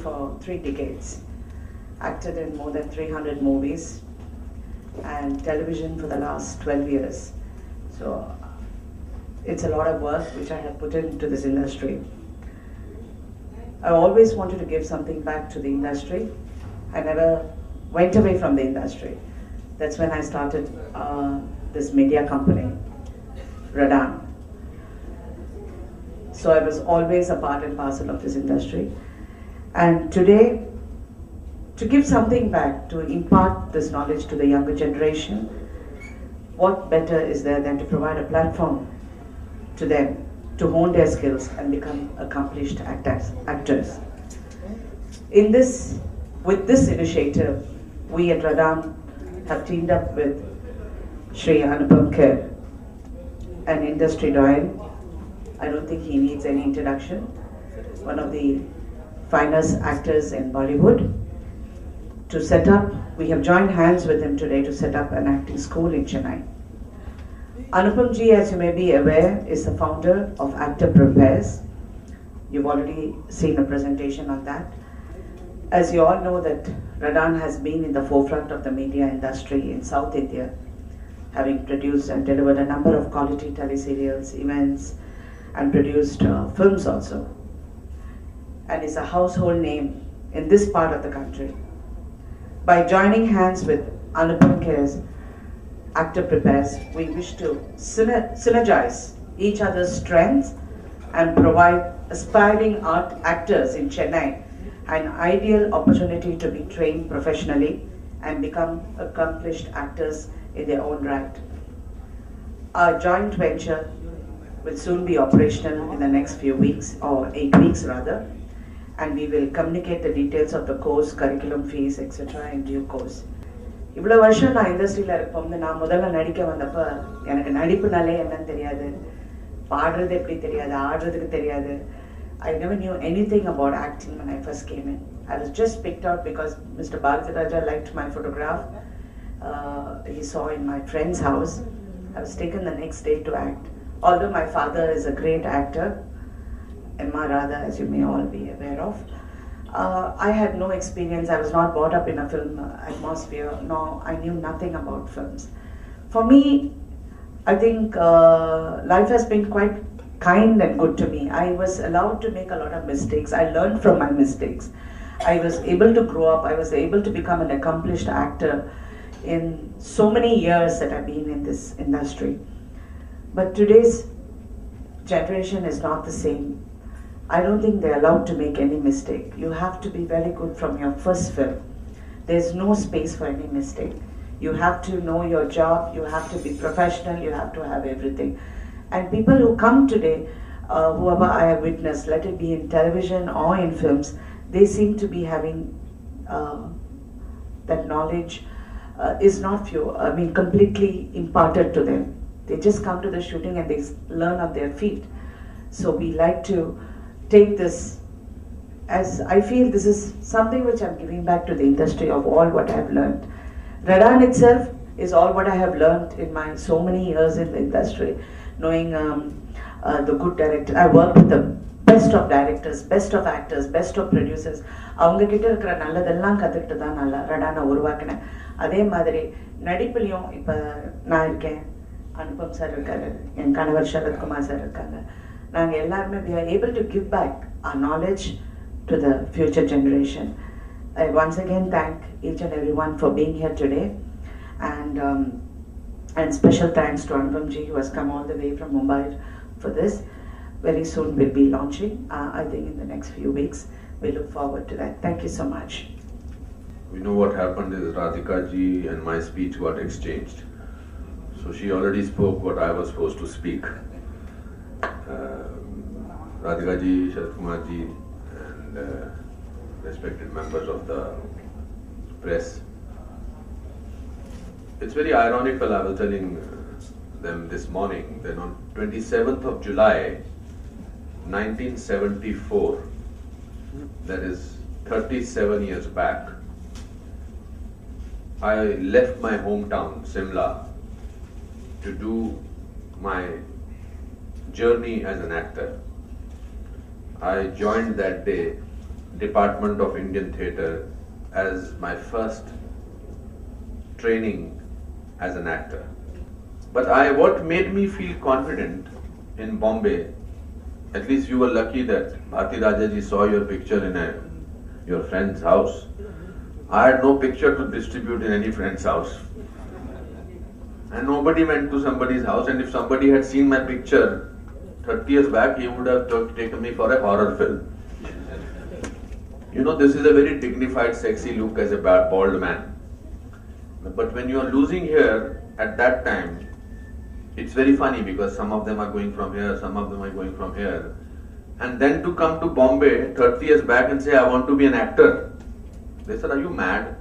for 3 decades, acted in more than 300 movies, and television for the last 12 years. So it's a lot of work which I have put into this industry. I always wanted to give something back to the industry. I never went away from the industry. That's when I started this media company, Radan. So I was always a part and parcel of this industry. And today, to give something back, to impart this knowledge to the younger generation, what better is there than to provide a platform to them to hone their skills and become accomplished actors. With this initiative, we at Radan have teamed up with Shri Anupam Kher, an industry doyen. I don't think he needs any introduction. One of the finest actors in Bollywood. We have joined hands with him today to set up an acting school in Chennai. Anupam ji, as you may be aware, is the founder of Actor Prepares. You've already seen a presentation on that. As you all know that Radan has been in the forefront of the media industry in South India, having produced and delivered a number of quality teleserials, events, and produced films also. And is a household name in this part of the country. By joining hands with Anupam Kher's Actor Prepares, we wish to synergize each other's strengths and provide aspiring art actors in Chennai an ideal opportunity to be trained professionally and become accomplished actors in their own right. Our joint venture will soon be operational in the next few weeks, or 8 weeks rather, and we will communicate the details of the course, curriculum fees, etc. in due course. இவ்வளோ வருஷம் நான் இண்டஸ்ட்ரியில் இருப்போம்னு நான் முதல்ல நடிக்க வந்தப்போ எனக்கு நடிப்புனாலே என்னன்னு தெரியாது, பாடுறது எப்படி தெரியாது, ஆடுறதுக்கு தெரியாது. I never knew anything about acting when I first came in. I was just picked out because Mr. Bharatiraja liked my photograph. He saw in my friend's house. I was taken the next day to act. Although my father is a great actor, M.R. Radha, as you may all be aware of, I had no experience. I was not brought up in a film atmosphere. No, I knew nothing about films. For me, I think life has been quite kind and good to me. I was allowed to make a lot of mistakes. I learned from my mistakes. I was able to grow up. I was able to become an accomplished actor in so many years that I've been in this industry. But today's generation is not the same. I don't think they're allowed to make any mistake. You have to be very good from your first film. There's no space for any mistake. You have to know your job, you have to be professional, you have to have everything. And people who come today, whoever I have witnessed, let it be in television or in films, they seem to be having that knowledge is not completely imparted to them. They just come to the shooting and they learn on their feet. So we like to take this as, I feel this is something which I'm giving back to the industry of all what I have learned. Radan itself is all what I have learned in my so many years in the industry, knowing the good director. I work with the best of directors, best of actors, best of producers. அவங்க கிட்ட இருக்கிற நல்லதெல்லாம் கற்றுக்கிட்டு தான் நல்லா ரடானை உருவாக்கினேன். அதே மாதிரி நடிப்புலையும் இப்போ நான் இருக்கேன், அனுபம் சார் இருக்காரு, என் கணவர் சரத்குமார் சார் இருக்காங்க. நாங்கள் எல்லாருமே we are able to give back our knowledge to the future generation. I once again thank each and everyone for being here today, and special thanks to Anupam ji who has come all the way from Mumbai for this. Very soon we'll be launching, I think in the next few weeks. We look forward to that. Thank you so much. We know what happened is Radhika ji and my speech got exchanged. So she already spoke what I was supposed to speak. Radhika ji, Sharat Kumar ji, and respected members of the press. It's very ironical, I was telling them this morning, that on 27th of July 1974, that is 37 years back, I left my hometown, Simla, to do my journey as an actor. I joined that day Department of Indian Theatre as my first training as an actor. But what made me feel confident in Bombay, at least you were lucky that Bharti Rajaji saw your picture in your friend's house. I had no picture to distribute in any friend's house. And nobody went to somebody's house, and if somebody had seen my picture 30 years back, he would have taken me for a horror film. You know, this is a very dignified, sexy look as a bald man. But when you are losing hair at that time, it's very funny because some of them are going from here, some of them are going from here. And then to come to Bombay 30 years back and say, I want to be an actor. They said, are you mad?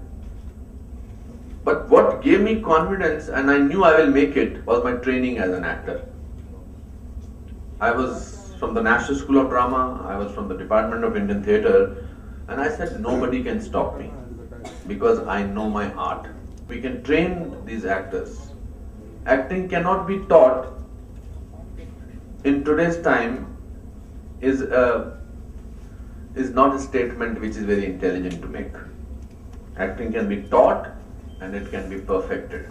But what gave me confidence, and I knew I will make it, was my training as an actor. I was from the National School of Drama, I was from the Department of Indian Theatre, and I said, nobody can stop me because I know my art. We can train these actors. Acting cannot be taught in today's time is not a statement which is very intelligent to make. Acting can be taught and it can be perfected.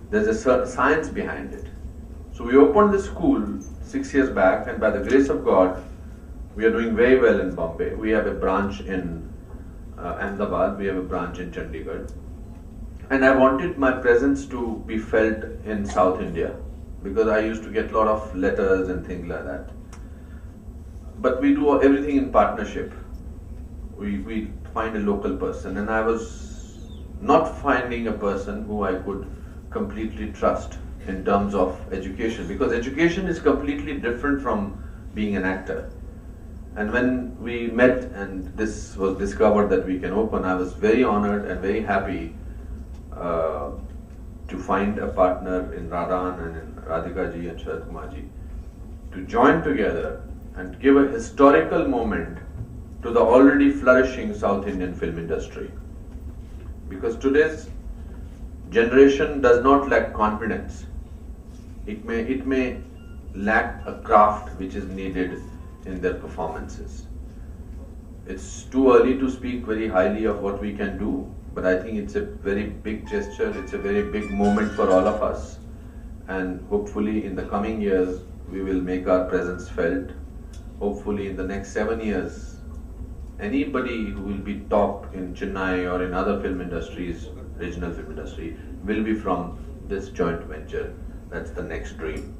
There's a certain science behind it. So we opened the school 6 years back, and by the grace of God, we are doing very well in Bombay. We have a branch in Ahmedabad, we have a branch in Chandigarh. And I wanted my presence to be felt in South India because I used to get a lot of letters and things like that. But we do everything in partnership. We find a local person, and I was not finding a person who I could completely trust in terms of education, because education is completely different from being an actor. And when we met and this was discovered that we can open, I was very honored and very happy to find a partner in Radhan and in Radhika ji and Sharad Kumar ji to join together and give a historical moment to the already flourishing South Indian film industry. Because today's generation does not lack confidence. It may lack a craft which is needed in their performances. It's too early to speak very highly of what we can do, but I think it's a very big gesture, it's a very big moment for all of us. And hopefully in the coming years, we will make our presence felt. Hopefully in the next 7 years, anybody who will be top in Chennai or in other film industries, regional film industry, will be from this joint venture. That's the next dream.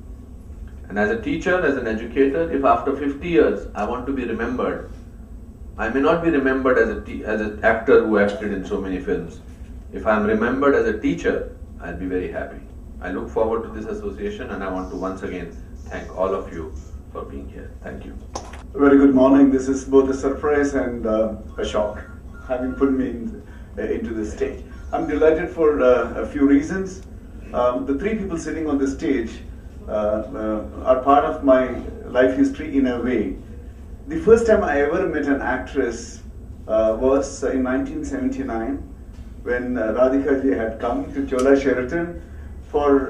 And as a teacher, as an educator, if after 50 years I want to be remembered, I may not be remembered as an actor who acted in so many films. If I am remembered as a teacher, I'll be very happy. I look forward to this association, and I want to once again thank all of you for being here. Thank you. Very good morning. This is both a surprise and a shock, having put me into this stage. I'm delighted for a few reasons. The three people sitting on the stage are part of my life history in a way. The first time I ever met an actress was in 1979 when Radhika ji had come to Chola Sheraton for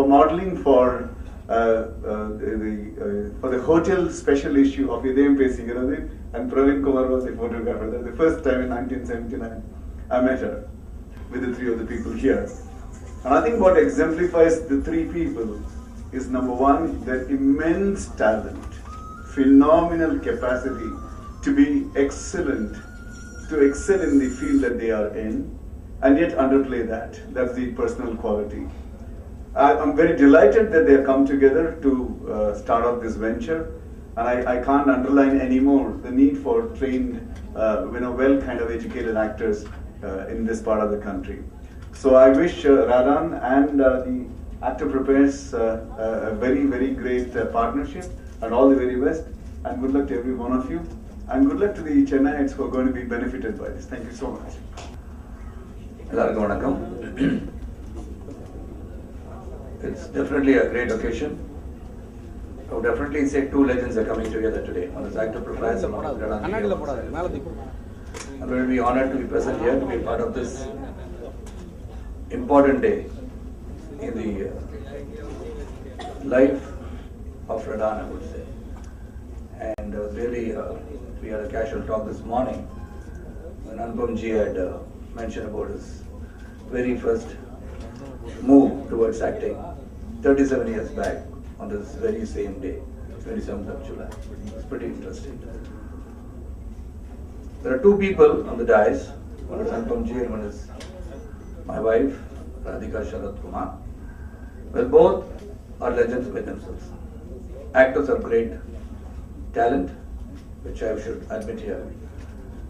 modeling for the hotel special issue of Idayam Pesigiradhu, and Praveen Kumar was the photographer. That's the first time in 1979 I met her with the three of the people here. And I think what exemplifies the three people is, number one, their immense talent, phenomenal capacity to be excellent, to excel in the field that they are in, and yet underplay that. That's the personal quality. I'm very delighted that they have come together to start off this venture, and I can't underline anymore the need for trained, well kind of educated actors in this part of the country. So I wish Radhan and the Actor Prepares a very, very great partnership, and all the very best, and good luck to every one of you, and good luck to the Chennaites who are going to be benefited by this. Thank you so much. It's definitely a great occasion. I would definitely say two legends are coming together today. One is Actor Prepares and one is Radhan. I'm going to be honored to be present here, to be part of this important day in the life of Radhan, I would say. And really we had a casual talk this morning when Anupam ji had mentioned about his very first move towards acting 37 years back on this very same day, 27th of July. It's pretty interesting. There are two people on the dais. One is Anupam ji and one is my wife, Radhika Sharad Kumar. Well, both are legends by themselves. Actors of great talent, which I should admit here.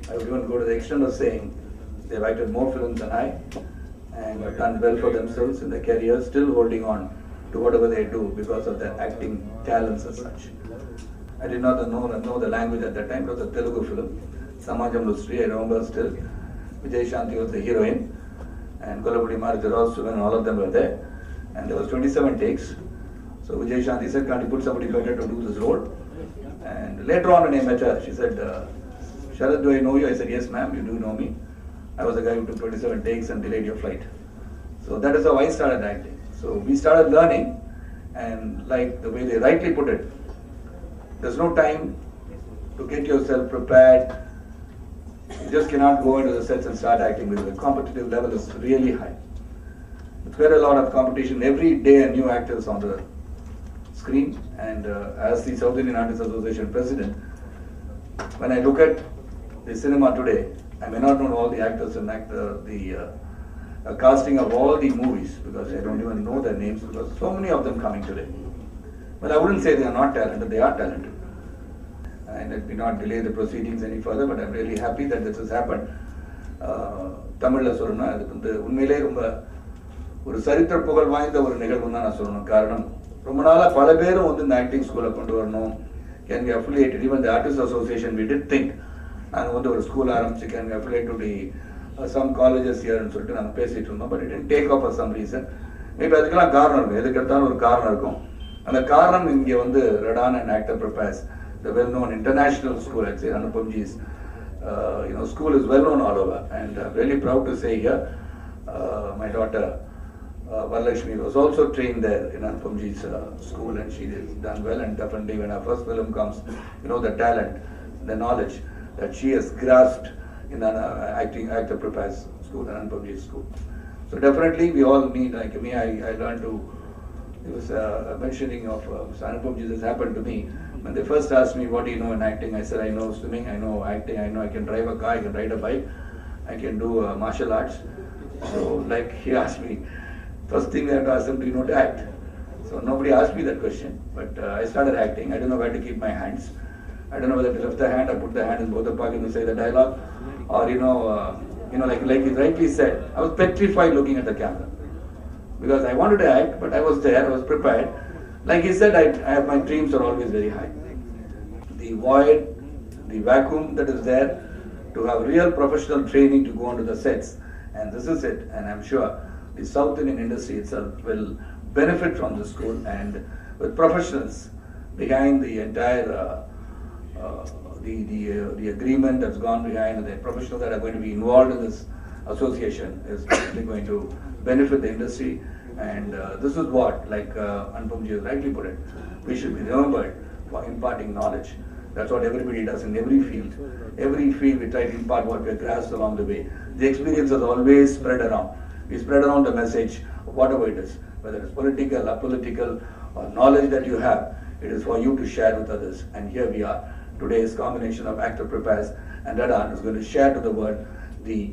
I would even go to the extent of saying they've acted more films than I and have done well for themselves in their careers, still holding on to whatever they do because of their acting talents as such. I did not know the language at that time. It was a Telugu film, Samajam Lusri. I remember still. Vijay Shanti was the heroine and Golabudi Marjaros, and all of them were there. And there was 27 takes. So Vijay Shanti said, can't you put somebody better to do this role? And later on when I met her, she said, Sharad, do I know you? I said, yes ma'am, you do know me. I was the guy who took 27 takes and delayed your flight. So that is how I started acting. So we started learning, and like the way they rightly put it, there's no time to get yourself prepared. You just cannot go into the sets and start acting because the competitive level is really high. It's quite a lot of competition. Every day a new actor is on the screen, and as the South Indian Artists Association president, when I look at the cinema today, I may not know all the actors and the casting of all the movies because I don't even know their names because so many of them coming today. But I wouldn't say they are not talented, they are talented. And let me not delay the proceedings any further, but I'm really happy that this has happened. தமிழில் சொல்லணும்னா அது வந்து உண்மையிலே ரொம்ப ஒரு சரித்திர புகழ் வாய்ந்த ஒரு நிகழ்வு தான் நான் சொல்லணும். காரணம் ரொம்ப நாளாக பல பேரும் வந்து இந்த ஆக்டிங் ஸ்கூலை கொண்டு வரணும். Can we affiliate it? Even the Artists Association, we did think நாங்கள் வந்து ஒரு ஸ்கூல் ஆரம்பிச்சு can we affiliate to the some colleges here ன்னு சொல்லிட்டு நாங்கள் பேசிட்டு இருந்தோம். But it didn't take off for some reason. Maybe அதுக்கெல்லாம் காரணம் இருக்கும், எதுக்கு எடுத்தாலும் ஒரு காரணம் இருக்கும். அந்த காரணம் இங்கே வந்து Radan and Actor Prepares, the well-known international school, I'd say Anupam ji's school is well-known all over, and I'm really proud to say here, my daughter Varalakshmi was also trained there in Anupam ji's school, and she has done well. And definitely when our first film comes, the talent, the knowledge that she has grasped in an Actor Prepares school and Anupam ji's school. So definitely we all need, like me, I learned to. It was mentioning of Anupam ji. This happened to me. When they first asked me, what do you know in acting? I said, I know swimming, I know acting, I know I can drive a car, I can ride a bike, I can do martial arts. So like he asked me, first thing I have to ask them, do you know to act? So nobody asked me that question, but I started acting. I don't know where to keep my hands. I don't know whether to lift the hand or put the hand in both the pockets and say the dialogue, or like he rightly said, I was petrified looking at the camera. Because I wanted to act, but I was there, I was prepared. Like he said, my dreams are always very high. The void, the vacuum that is there, to have real professional training to go onto the sets. And this is it. And I'm sure the South Indian industry itself will benefit from this school, and with professionals behind the entire the agreement that's gone behind, and the professionals that are going to be involved in this association is definitely going to benefit the industry. And this is what, like Anupam ji has rightly put it, we should be remembered for imparting knowledge. That's what everybody does in every field. Every field we try to impart what we have grasped along the way. The experience is always spread around. We spread around the message of whatever it is, whether it's political, apolitical, or knowledge that you have, it is for you to share with others. And here we are. Today's combination of Actor Prepares and Radan is going to share to the world the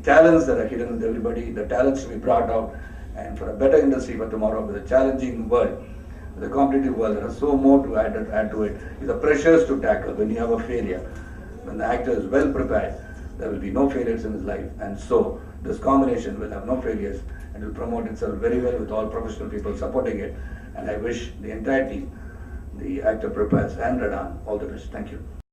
talents that are hidden with everybody, the talents to be brought out, and for a better industry for tomorrow, with a challenging world, with a competitive world, there are so more to add to it. The pressures to tackle when you have a failure. When the actor is well prepared, there will be no failures in his life, and so this combination will have no failures and will promote itself very well with all professional people supporting it. And I wish the entire team, the Actor Prepares and Radan, all the best. Thank you.